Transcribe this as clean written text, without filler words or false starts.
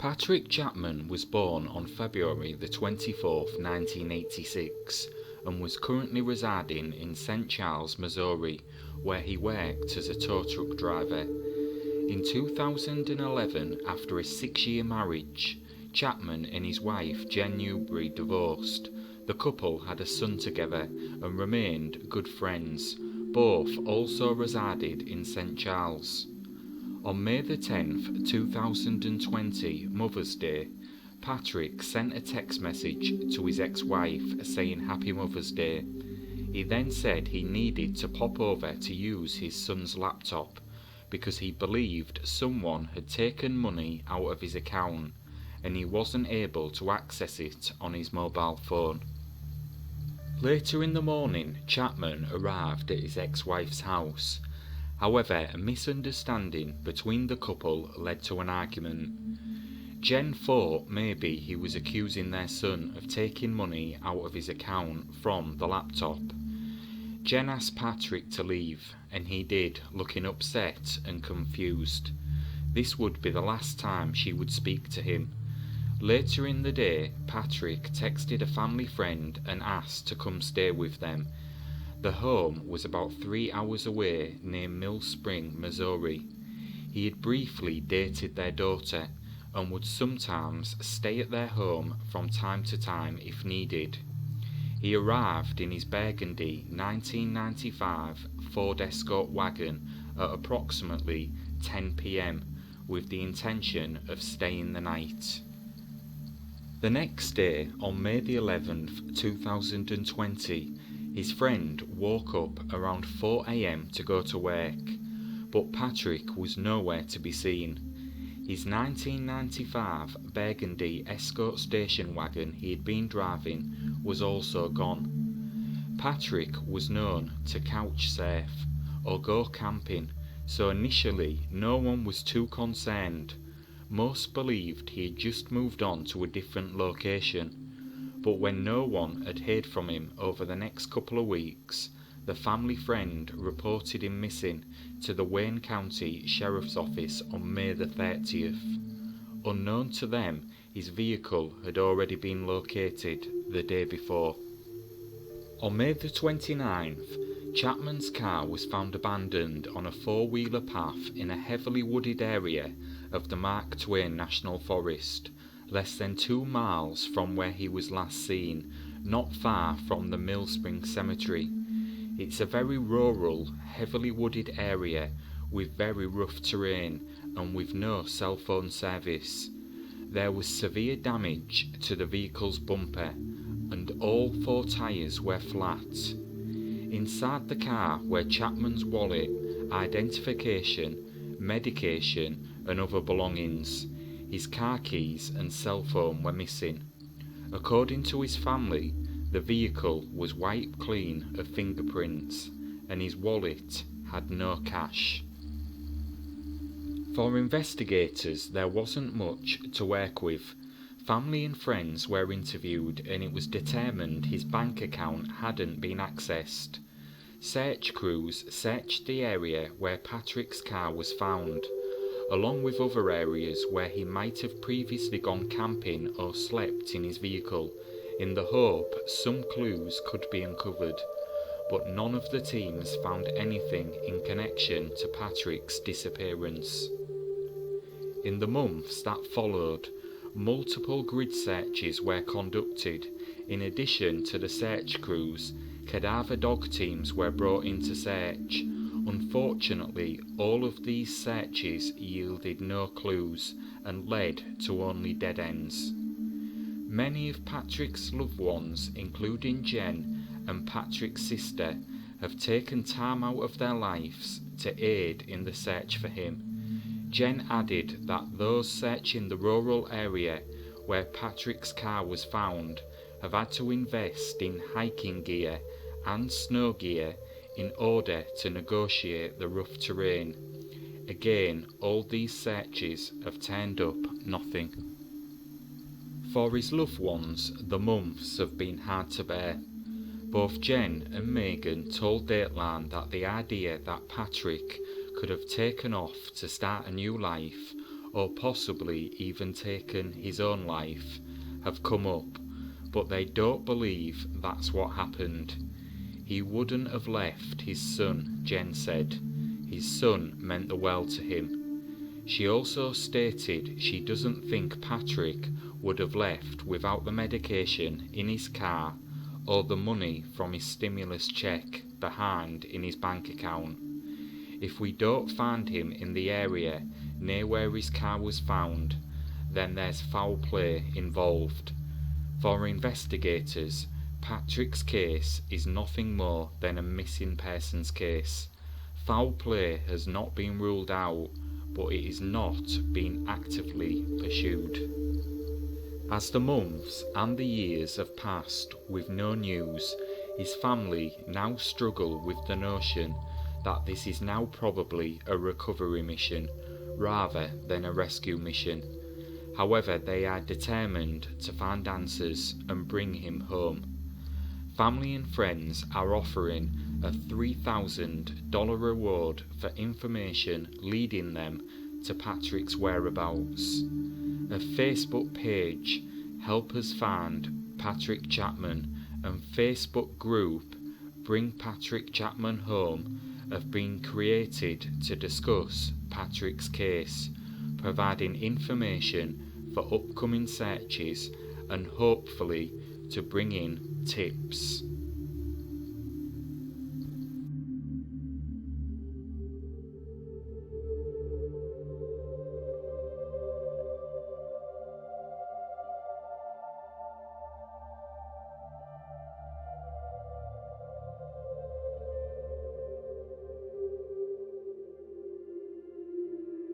Patrick Chapman was born on February the 24th, 1986, and was currently residing in St. Charles, Missouri, where he worked as a tow truck driver. In 2011, after a 6-year marriage, Chapman and his wife Jen Newbury divorced. The couple had a son together and remained good friends. Both also resided in St. Charles. On May the 10th, 2020, Mother's Day, Patrick sent a text message to his ex-wife saying Happy Mother's Day. He then said he needed to pop over to use his son's laptop because he believed someone had taken money out of his account and he wasn't able to access it on his mobile phone. Later in the morning, Chapman arrived at his ex-wife's house. However, a misunderstanding between the couple led to an argument. Jen thought maybe he was accusing their son of taking money out of his account from the laptop. Jen asked Patrick to leave, and he did, looking upset and confused. This would be the last time she would speak to him. Later in the day, Patrick texted a family friend and asked to come stay with them. The home was about 3 hours away near Mill Spring, Missouri. He had briefly dated their daughter and would sometimes stay at their home from time to time if needed. He arrived in his burgundy 1995 Ford Escort wagon at approximately 10 p.m. with the intention of staying the night. The next day, on May the 11th, 2020, his friend woke up around 4 a.m. to go to work, but Patrick was nowhere to be seen. His 1995 burgundy Escort station wagon he had been driving was also gone. Patrick was known to couch surf or go camping, so initially no one was too concerned. Most believed he had just moved on to a different location. But when no one had heard from him over the next couple of weeks, the family friend reported him missing to the Wayne County Sheriff's Office on May the 30th. Unknown to them, his vehicle had already been located the day before. On May the 29th, Chapman's car was found abandoned on a four-wheeler path in a heavily wooded area of the Mark Twain National Forest, less than 2 miles from where he was last seen, not far from the Mill Spring Cemetery. It's a very rural, heavily wooded area with very rough terrain and with no cell phone service. There was severe damage to the vehicle's bumper and all 4 tyres were flat. Inside the car were Chapman's wallet, identification, medication and other belongings. His car keys and cell phone were missing. According to his family, the vehicle was wiped clean of fingerprints and his wallet had no cash. For investigators, there wasn't much to work with. Family and friends were interviewed and it was determined his bank account hadn't been accessed. Search crews searched the area where Patrick's car was found, along with other areas where he might have previously gone camping or slept in his vehicle, in the hope some clues could be uncovered, but none of the teams found anything in connection to Patrick's disappearance. In the months that followed, multiple grid searches were conducted. In addition to the search crews, cadaver dog teams were brought in to search. Unfortunately, all of these searches yielded no clues and led to only dead ends. Many of Patrick's loved ones, including Jen and Patrick's sister, have taken time out of their lives to aid in the search for him. Jen added that those searching the rural area where Patrick's car was found have had to invest in hiking gear and snow gear in order to negotiate the rough terrain. Again, all these searches have turned up nothing. For his loved ones, the months have been hard to bear. Both Jen and Megan told Dateline that the idea that Patrick could have taken off to start a new life or possibly even taken his own life, have come up, but they don't believe that's what happened. He wouldn't have left his son, Jen said. His son meant the world to him. She also stated she doesn't think Patrick would have left without the medication in his car or the money from his stimulus check behind in his bank account. If we don't find him in the area near where his car was found, then there's foul play involved. For investigators, Patrick's case is nothing more than a missing persons case. Foul play has not been ruled out, but it is not being actively pursued. As the months and the years have passed with no news, his family now struggle with the notion that this is now probably a recovery mission rather than a rescue mission. However, they are determined to find answers and bring him home. Family and friends are offering a $3,000 reward for information leading them to Patrick's whereabouts. A Facebook page, Help Us Find Patrick Chapman, and Facebook group, Bring Patrick Chapman Home, have been created to discuss Patrick's case, providing information for upcoming searches and hopefully to bring in tips.